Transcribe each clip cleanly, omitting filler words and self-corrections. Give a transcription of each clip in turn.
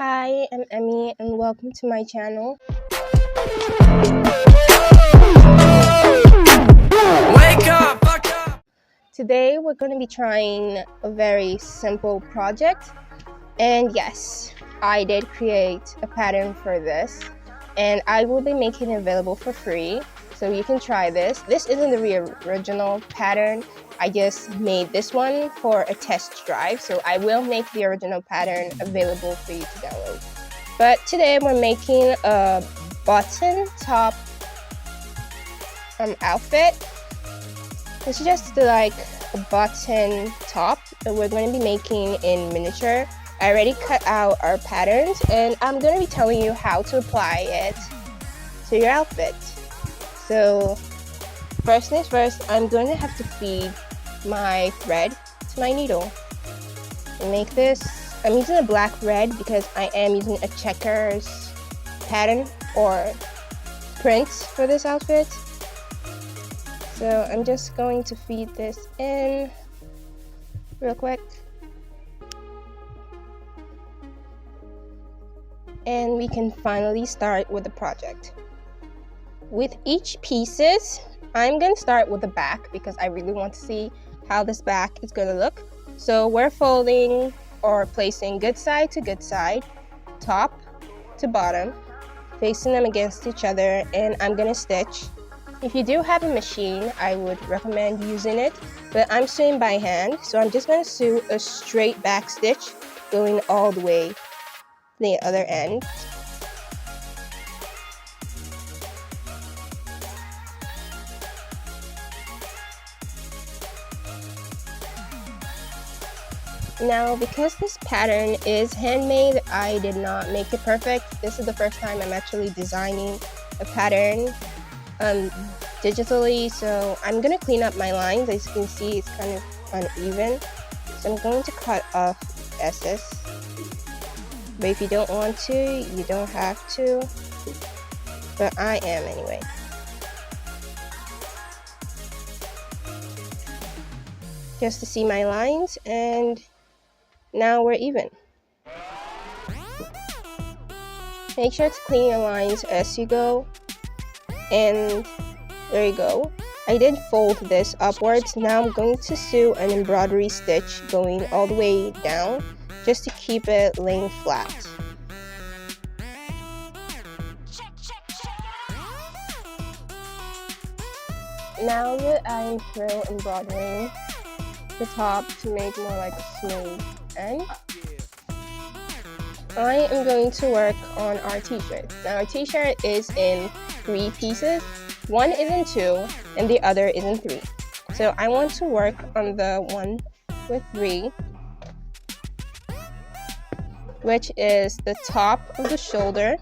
Hi, I'm Emmy and welcome to my channel. Wake up, fuck up! Today we're going to be trying a very simple project. And yes, I did create a pattern for this and I will be making it available for free. So you can try this. This isn't the original pattern. I just made this one for a test drive. So I will make the original pattern available for you to download. But today we're making a button top outfit. It's just like a button top that we're going to be making in miniature. I already cut out our patterns and I'm going to be telling you how to apply it to your outfit. So first things first, I'm going to have to feed my thread to my needle. And make this, I'm using a black red because I am using a checkers pattern or print for this outfit. So I'm just going to feed this in real quick. And we can finally start with the project. With each pieces, I'm going to start with the back because I really want to see how this back is going to look. So we're folding or placing good side to good side, top to bottom, facing them against each other, and I'm going to stitch. If you do have a machine, I would recommend using it, but I'm sewing by hand, so I'm just going to sew a straight back stitch going all the way to the other end. Now, because this pattern is handmade, I did not make it perfect. This is the first time I'm actually designing a pattern digitally, so I'm going to clean up my lines. As you can see, it's kind of uneven. So I'm going to cut off excess. But if you don't want to, you don't have to. But I am anyway. Just to see my lines, and now we're even. Make sure to clean your lines as you go. And there you go. I did fold this upwards. Now I'm going to sew an embroidery stitch going all the way down just to keep it laying flat. Now that I'm through embroidering the top to make more like a smooth end, I am going to work on our t-shirt. Now our t-shirt is in 3 pieces. One is in 2 and the other is in 3. So I want to work on the one with 3, which is the top of the shoulder,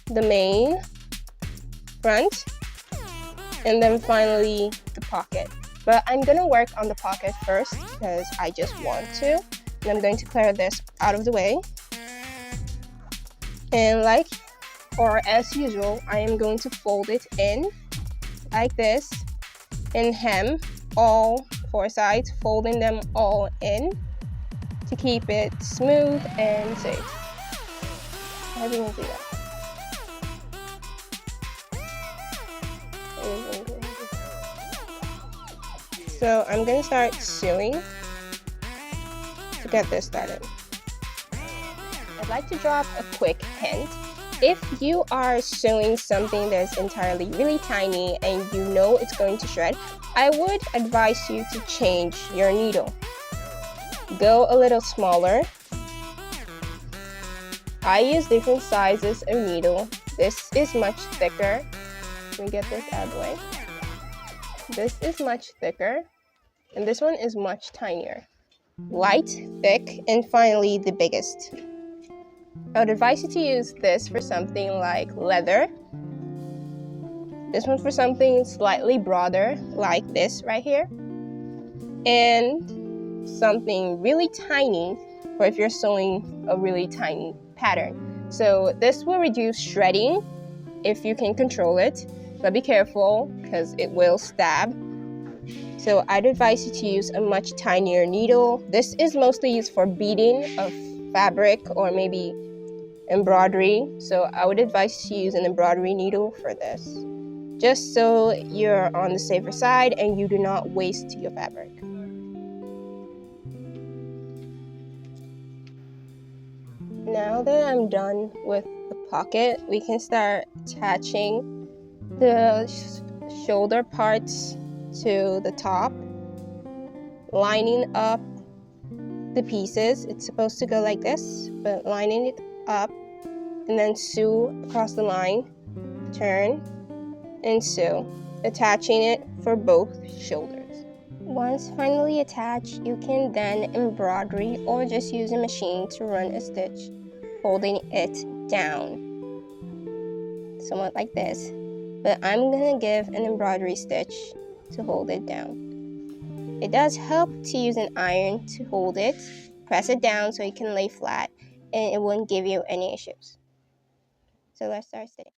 the main, front, and then finally the pocket. But I'm gonna work on the pocket first because I just want to. And I'm going to clear this out of the way. And as usual, I am going to fold it in like this and hem all 4 sides, folding them all in to keep it smooth and safe. How do you do that? So I'm going to start sewing to get this started. I'd like to drop a quick hint. If you are sewing something that's entirely really tiny and you know it's going to shred, I would advise you to change your needle. Go a little smaller. I use different sizes of needle. This is much thicker. Let me get this out of the way. This is much thicker, and this one is much tinier. Light, thick, and finally the biggest. I would advise you to use this for something like leather. This one for something slightly broader, like this right here. And something really tiny for if you're sewing a really tiny pattern. So this will reduce shredding if you can control it, but be careful because it will stab. So I'd advise you to use a much tinier needle. This is mostly used for beading of fabric or maybe embroidery. So I would advise you to use an embroidery needle for this, just so you're on the safer side and you do not waste your fabric. Now that I'm done with the pocket, we can start attaching the shoulder parts to the top, lining up the pieces. It's supposed to go like this, but lining it up, and then sew across the line, turn, and sew, attaching it for both shoulders. Once finally attached, you can then embroidery or just use a machine to run a stitch, holding it down, somewhat like this. But I'm gonna give an embroidery stitch to hold it down. It does help to use an iron to hold it, press it down so it can lay flat, and it won't give you any issues. So let's start stitching.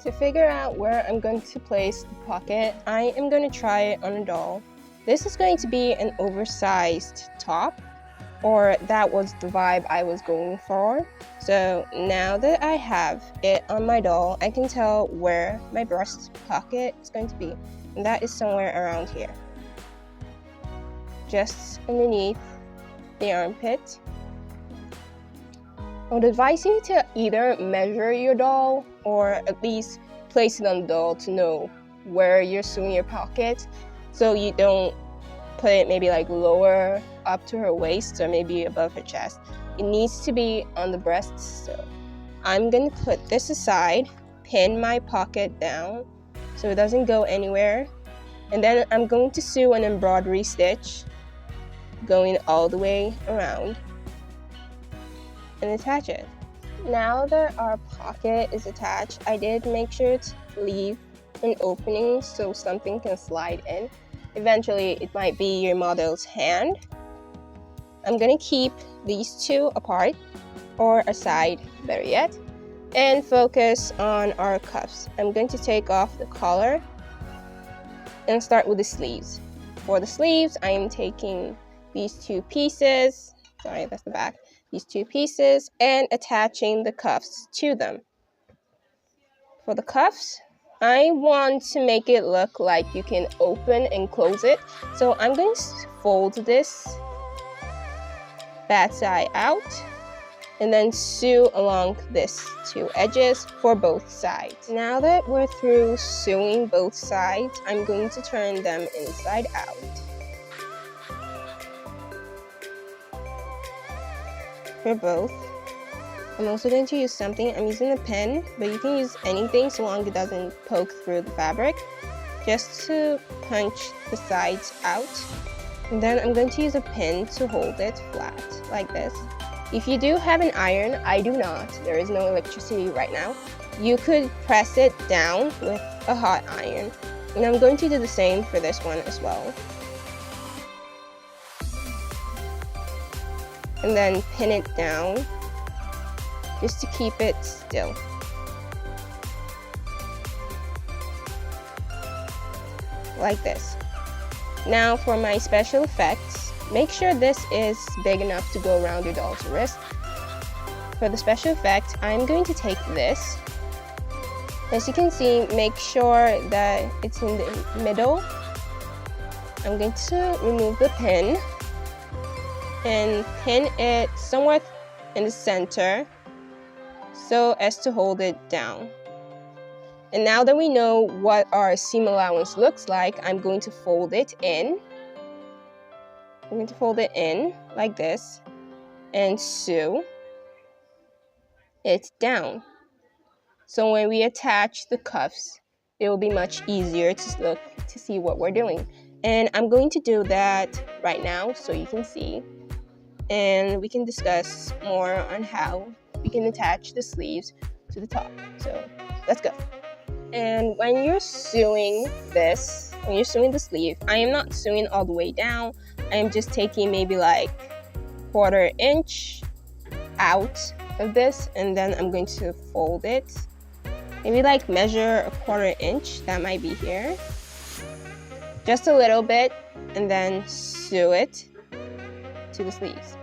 To figure out where I'm going to place the pocket, I am going to try it on a doll. This is going to be an oversized top, or that was the vibe I was going for. So now that I have it on my doll, I can tell where my breast pocket is going to be, and that is somewhere around here, just underneath the armpit. I would advise you to either measure your doll or at least place it on the doll to know where you're sewing your pocket, so you don't put it maybe like lower up to her waist or maybe above her chest. It needs to be on the breast. So I'm going to put this aside, pin my pocket down so it doesn't go anywhere, and then I'm going to sew an embroidery stitch going all the way around and attach it. Now that our pocket is attached, I did make sure to leave an opening so something can slide in. Eventually, it might be your model's hand. I'm gonna keep these two apart, or aside, better yet, and focus on our cuffs. I'm going to take off the collar and start with the sleeves. For the sleeves, I am taking these two pieces, sorry, that's the back, these two pieces, and attaching the cuffs to them. For the cuffs, I want to make it look like you can open and close it. So I'm going to fold this back side out and then sew along this two edges for both sides. Now that we're through sewing both sides, I'm going to turn them inside out. For both. I'm also going to use something. I'm using a pen, but you can use anything so long it doesn't poke through the fabric, just to punch the sides out. And then I'm going to use a pin to hold it flat, like this. If you do have an iron, I do not, there is no electricity right now, you could press it down with a hot iron. And I'm going to do the same for this one as well. And then pin it down just to keep it still. Like this. Now for my special effects, make sure this is big enough to go around your doll's wrist. For the special effect, I'm going to take this. As you can see, make sure that it's in the middle. I'm going to remove the pin and pin it somewhere in the center so as to hold it down. And now that we know what our seam allowance looks like, I'm going to fold it in. I'm going to fold it in like this and sew it down. So when we attach the cuffs, it will be much easier to look to see what we're doing. And I'm going to do that right now so you can see. And we can discuss more on how we can attach the sleeves to the top. So let's go. And when you're sewing this, when you're sewing the sleeve, I am not sewing all the way down. I am just taking maybe like 1/4 inch out of this, and then I'm going to fold it. Maybe like measure 1/4 inch, that might be here. Just a little bit, and then sew it to the sleeves.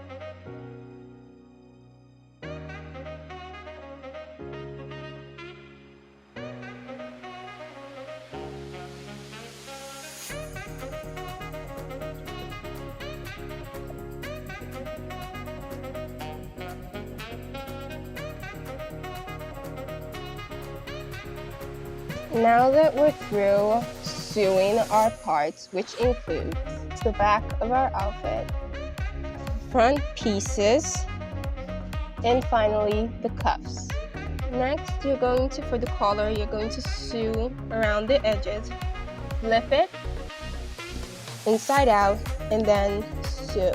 Now that we're through sewing our parts, which includes the back of our outfit, front pieces, and finally the cuffs. Next, you're going to, for the collar, you're going to sew around the edges, flip it inside out, and then sew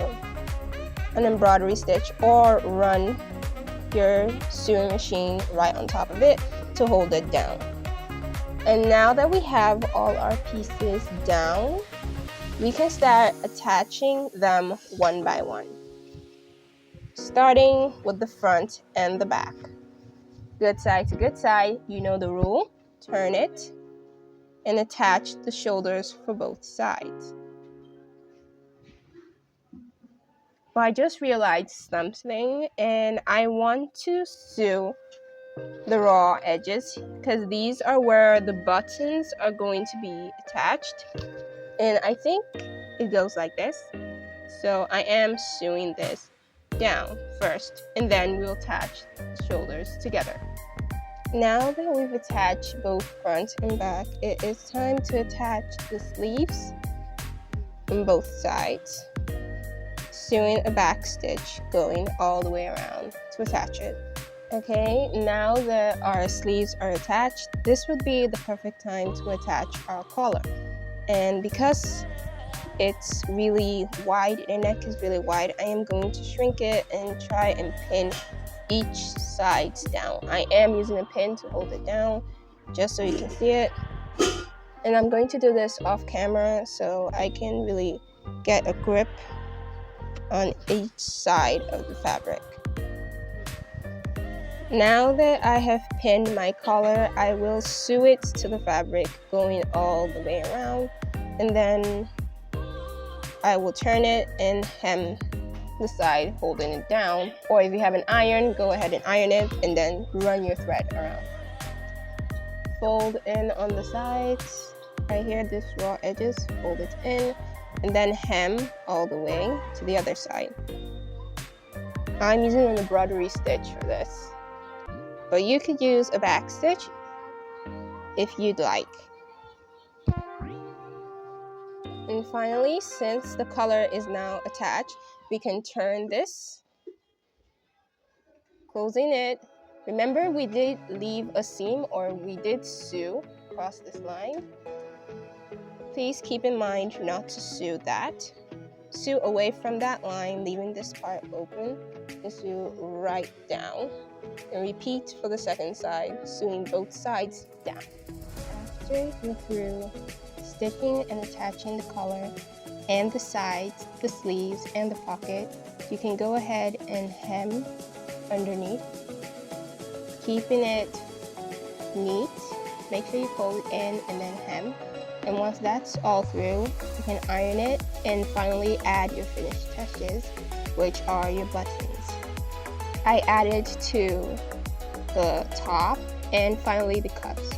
an embroidery stitch or run your sewing machine right on top of it to hold it down. And now that we have all our pieces down, we can start attaching them one by one. Starting with the front and the back. Good side to good side, you know the rule. Turn it and attach the shoulders for both sides. But I just realized something, and I want to sew the raw edges because these are where the buttons are going to be attached, and I think it goes like this. So I am sewing this down first, and then we'll attach the shoulders together. Now that we've attached both front and back, it is time to attach the sleeves on both sides, sewing a back stitch going all the way around to attach it. Okay, now that our sleeves are attached, this would be the perfect time to attach our collar. And because it's really wide, the neck is really wide, I am going to shrink it and try and pin each side down. I am using a pin to hold it down just so you can see it. And I'm going to do this off camera so I can really get a grip on each side of the fabric. Now that I have pinned my collar, I will sew it to the fabric going all the way around, and then I will turn it and hem the side holding it down, or if you have an iron, go ahead and iron it and then run your thread around. Fold in on the sides right here, this raw edges, fold it in and then hem all the way to the other side. I'm using an embroidery stitch for this, but you could use a back stitch if you'd like. And finally, since the collar is now attached, we can turn this, closing it. Remember, we did leave a seam, or we did sew across this line. Please keep in mind not to sew that. Sew away from that line, leaving this part open, and sew right down. And repeat for the second side, sewing both sides down. After you're through stitching and attaching the collar and the sides, the sleeves, and the pocket, you can go ahead and hem underneath, keeping it neat. Make sure you fold in and then hem. And once that's all through, you can iron it and finally add your finished touches, which are your buttons. I added to the top and finally the cuffs,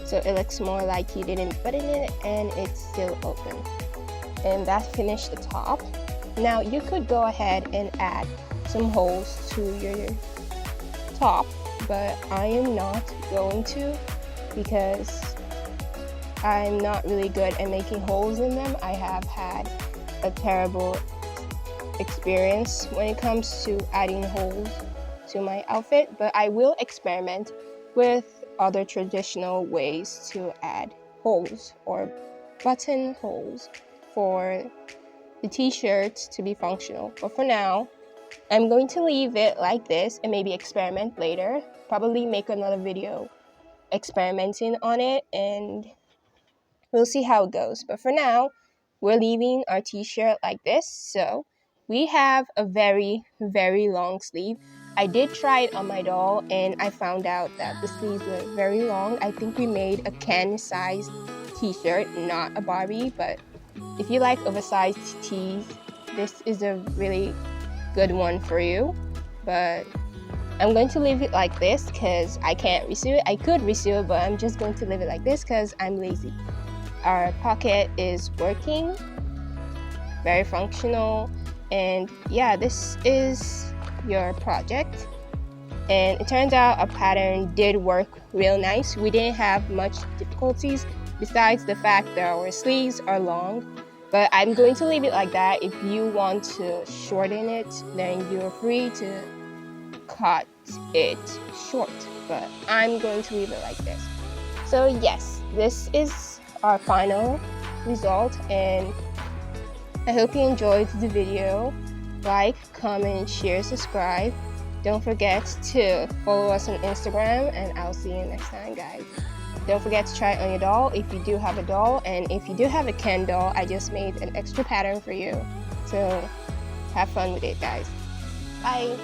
so it looks more like you didn't button it and it's still open. And that finished the top. Now you could go ahead and add some holes to your top, but I am not going to because I'm not really good at making holes in them. I have had a terrible experience when it comes to adding holes to my outfit, but I will experiment with other traditional ways to add holes or button holes for the t-shirts to be functional. But for now, I'm going to leave it like this and maybe experiment later, probably make another video experimenting on it and We'll see how it goes. But for now, we're leaving our t-shirt like this. So we have a very, very long sleeve. I did try it on my doll and I found out that the sleeves were very long. I think we made a Ken size t-shirt, not a Barbie, but if you like oversized tees, this is a really good one for you. But I'm going to leave it like this because I can't resew it. I could resew it, but I'm just going to leave it like this because I'm lazy. Our pocket is working, very functional, and yeah, this is your project. And it turns out our pattern did work real nice. We didn't have much difficulties besides the fact that our sleeves are long, but I'm going to leave it like that. If you want to shorten it, then you're free to cut it short, but I'm going to leave it like this. So yes, this is our final result, and I hope you enjoyed the video. Like, comment, share, subscribe. Don't forget to follow us on Instagram, and I'll see you next time, guys. Don't forget to try it on your doll if you do have a doll, and if you do have a Ken doll, I just made an extra pattern for you. So have fun with it, guys. Bye.